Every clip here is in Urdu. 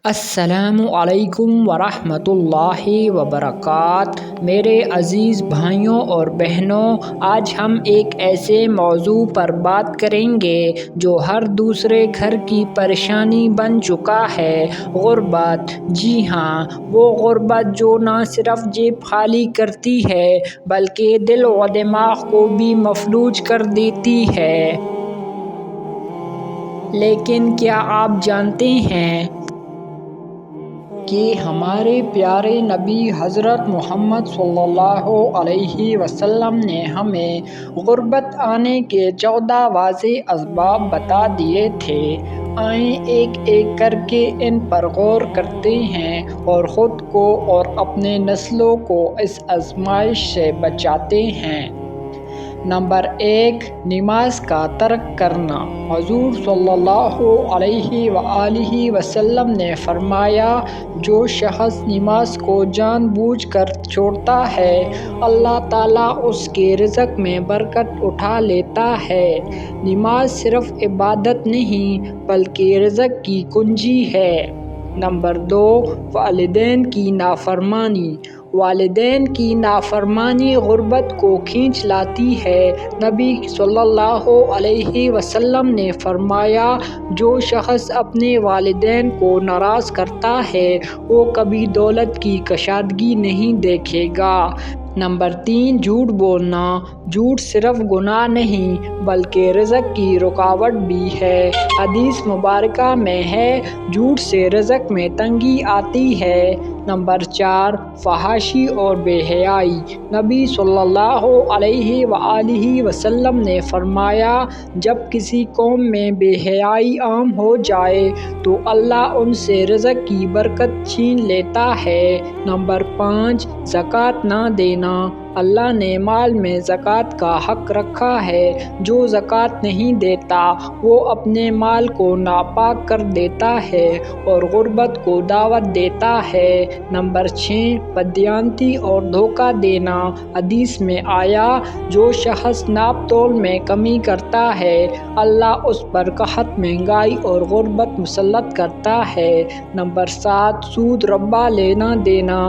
السلام علیکم ورحمۃ اللہ وبرکاتہ۔ میرے عزیز بھائیوں اور بہنوں، آج ہم ایک ایسے موضوع پر بات کریں گے جو ہر دوسرے گھر کی پریشانی بن چکا ہے، غربت۔ جی ہاں، وہ غربت جو نہ صرف جیب خالی کرتی ہے بلکہ دل و دماغ کو بھی مفلوج کر دیتی ہے۔ لیکن کیا آپ جانتے ہیں کہ ہمارے پیارے نبی حضرت محمد صلی اللہ علیہ وسلم نے ہمیں غربت آنے کے 14 واضح اسباب بتا دیے تھے۔ آئیں ایک ایک کر کے ان پر غور کرتے ہیں اور خود کو اور اپنے نسلوں کو اس آزمائش سے بچاتے ہیں۔ نمبر 1، نماز کا ترک کرنا۔ حضور صلی اللہ علیہ وآلہ وسلم نے فرمایا، جو شخص نماز کو جان بوجھ کر چھوڑتا ہے، اللہ تعالیٰ اس کے رزق میں برکت اٹھا لیتا ہے۔ نماز صرف عبادت نہیں بلکہ رزق کی کنجی ہے۔ نمبر 2، والدین کی نافرمانی۔ والدین کی نافرمانی غربت کو کھینچ لاتی ہے۔ نبی صلی اللہ علیہ وسلم نے فرمایا، جو شخص اپنے والدین کو ناراض کرتا ہے وہ کبھی دولت کی کشادگی نہیں دیکھے گا۔ نمبر 3، جھوٹ بولنا۔ جھوٹ صرف گناہ نہیں بلکہ رزق کی رکاوٹ بھی ہے۔ حدیث مبارکہ میں ہے، جھوٹ سے رزق میں تنگی آتی ہے۔ نمبر 4، فحاشی اور بے حیائی۔ نبی صلی اللہ علیہ وآلہ وسلم نے فرمایا، جب کسی قوم میں بے حیائی عام ہو جائے تو اللہ ان سے رزق کی برکت چھین لیتا ہے۔ نمبر 5، زکوٰۃ نہ دینا۔ اللہ نے مال میں زکوٰۃ کا حق رکھا ہے۔ جو زکوٰۃ نہیں دیتا وہ اپنے مال کو ناپاک کر دیتا ہے اور غربت کو دعوت دیتا ہے۔ نمبر 6، بددیانتی اور دھوکہ دینا۔ حدیث میں آیا، جو شخص ناپ تول میں کمی کرتا ہے اللہ اس پر قحط، مہنگائی اور غربت مسلط کرتا ہے۔ نمبر 7، سود ربا لینا دینا۔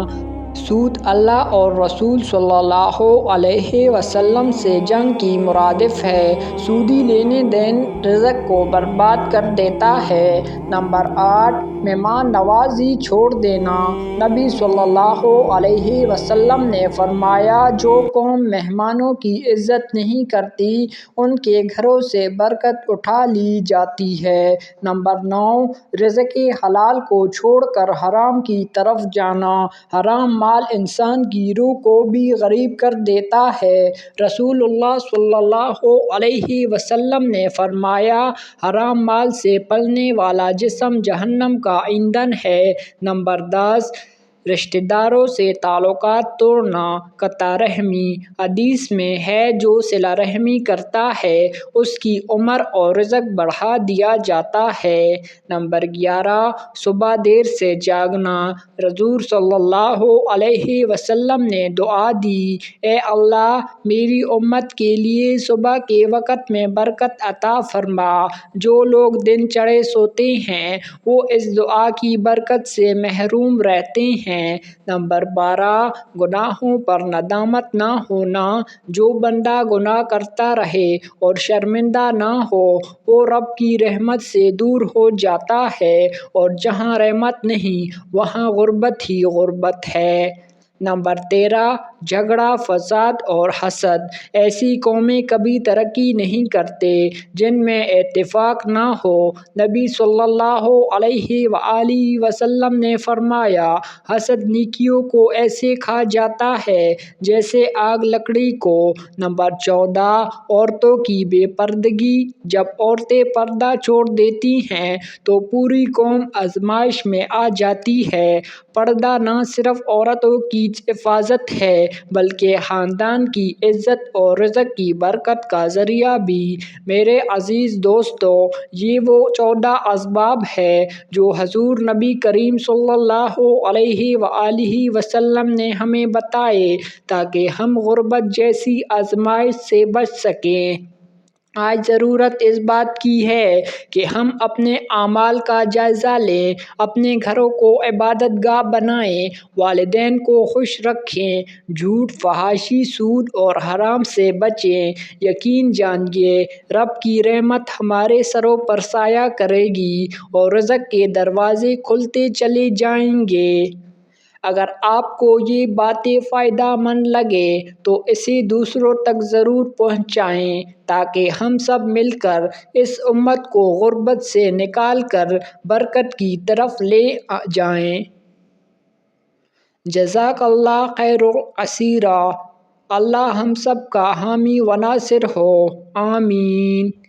سود اللہ اور رسول صلی اللہ علیہ وسلم سے جنگ کی مرادف ہے۔ سودی لینے دین رزق کو برباد کر دیتا ہے۔ نمبر 8، مہمان نوازی چھوڑ دینا۔ نبی صلی اللہ علیہ وسلم نے فرمایا، جو قوم مہمانوں کی عزت نہیں کرتی ان کے گھروں سے برکت اٹھا لی جاتی ہے۔ نمبر 9، رزق حلال کو چھوڑ کر حرام کی طرف جانا۔ حرام مال انسان کی روح کو بھی غریب کر دیتا ہے۔ رسول اللہ صلی اللہ علیہ وسلم نے فرمایا، حرام مال سے پلنے والا جسم جہنم کا ایندھن ہے۔ نمبر 10، رشتہ داروں سے تعلقات توڑنا، قطع رحمی۔ حدیث میں ہے، جو صلہ رحمی کرتا ہے اس کی عمر اور رزق بڑھا دیا جاتا ہے۔ نمبر 11، صبح دیر سے جاگنا۔ حضور صلی اللہ علیہ وسلم نے دعا دی، اے اللہ میری امت کے لیے صبح کے وقت میں برکت عطا فرما۔ جو لوگ دن چڑھے سوتے ہیں وہ اس دعا کی برکت سے محروم رہتے ہیں۔ نمبر 12، گناہوں پر ندامت نہ ہونا۔ جو بندہ گناہ کرتا رہے اور شرمندہ نہ ہو وہ رب کی رحمت سے دور ہو جاتا ہے، اور جہاں رحمت نہیں وہاں غربت ہی غربت ہے۔ نمبر 13، جھگڑا، فساد اور حسد۔ ایسی قومیں کبھی ترقی نہیں کرتے جن میں اتفاق نہ ہو۔ نبی صلی اللہ علیہ وآلہ وسلم نے فرمایا، حسد نیکیوں کو ایسے کھا جاتا ہے جیسے آگ لکڑی کو۔ نمبر 14، عورتوں کی بے پردگی۔ جب عورتیں پردہ چھوڑ دیتی ہیں تو پوری قوم آزمائش میں آ جاتی ہے۔ پردہ نہ صرف عورتوں کی حفاظت ہے بلکہ خاندان کی عزت اور رزق کی برکت کا ذریعہ بھی۔ میرے عزیز دوستو، یہ وہ 14 اسباب ہے جو حضور نبی کریم صلی اللہ علیہ وآلہ وسلم نے ہمیں بتائے تاکہ ہم غربت جیسی آزمائش سے بچ سکیں۔ آج ضرورت اس بات کی ہے کہ ہم اپنے اعمال کا جائزہ لیں، اپنے گھروں کو عبادت گاہ بنائیں، والدین کو خوش رکھیں، جھوٹ، فحاشی، سود اور حرام سے بچیں۔ یقین جانیے رب کی رحمت ہمارے سروں پر سایہ کرے گی اور رزق کے دروازے کھلتے چلے جائیں گے۔ اگر آپ کو یہ باتیں فائدہ مند لگے تو اسے دوسروں تک ضرور پہنچائیں تاکہ ہم سب مل کر اس امت کو غربت سے نکال کر برکت کی طرف لے جائیں۔ جزاک اللہ خیر کثیرا۔ اللہ ہم سب کا حامی و ناصر ہو، آمین۔